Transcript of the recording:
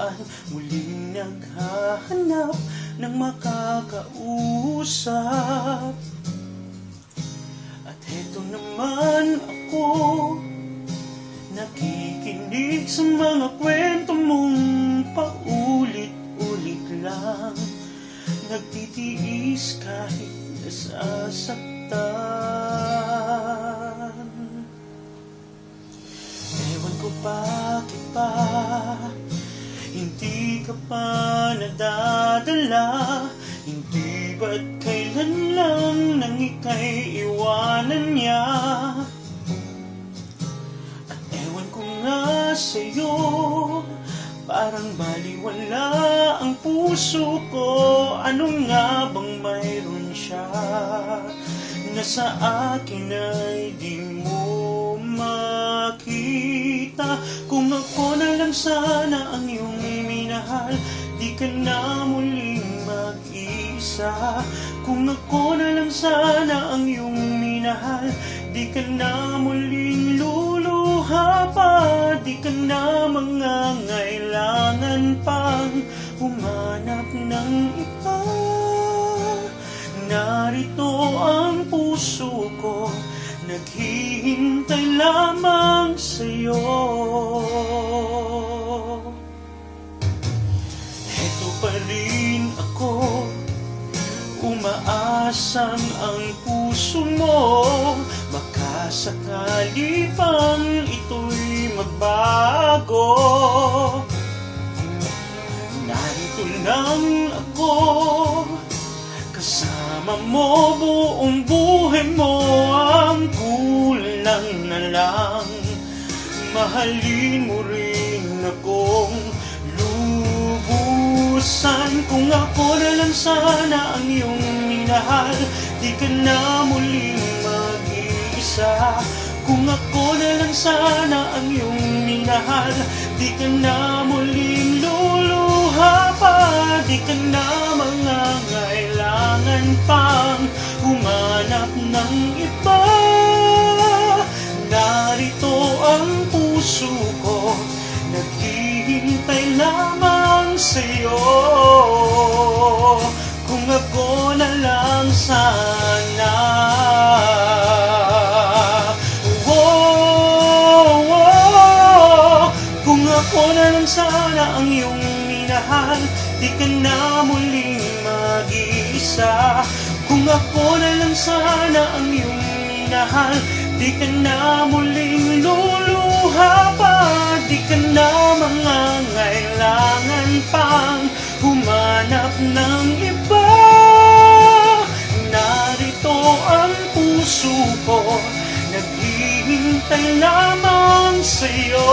saan muling naghahanap ng makakausap. At heto naman ako, nakikinig sa mga kwento mong paulit-ulit lang, nagtitiis kahit nasasaktan. Ewan ko bakit pa hindi ka pa nadadala. Hindi ba't kailan lang nang ika'y iwanan niya? At ewan ko nga sa'yo, parang baliwala ang puso ko. Ano nga bang mayroon siya na sa akin ay di mo makita? Kung ako na lang sana ang iyong minahal, di ka na muling mag-isa. Kung ako na lang sana ang iyong minahal, di ka na muling luluha pa. Di ka na mangangailangan pang humanap ng iba. Narito ang puso ko, naghihintay lamang sa'yo. Heto pa rin ako, umaasang ang puso mo, baka sakali pang ito'y magbago. Narito lang ako, kasama mo buong buhay mo. Ang kulang na lang, mahalin mo rin akong lubusan. Kung ako na lang sana ang iyong minahal, di ka na muling mag-iisa. Kung ako na lang sana ang iyong minahal, di ka na muling luluha pa. Di ka na mangangailangan pang humanap ng iba. Narito ang puso ko, naghihintay lamang sa'yo. Kung ako na lang sana, kung ako na lang sana ang iyong minahal, di ka na muling mag-iisa. Kung ako na lang sana ang iyong minahal, di ka na muling luluha pa. Di ka na mangangailangan pang humanap ng iba. Narito ang puso ko, naghihintay lamang sa'yo.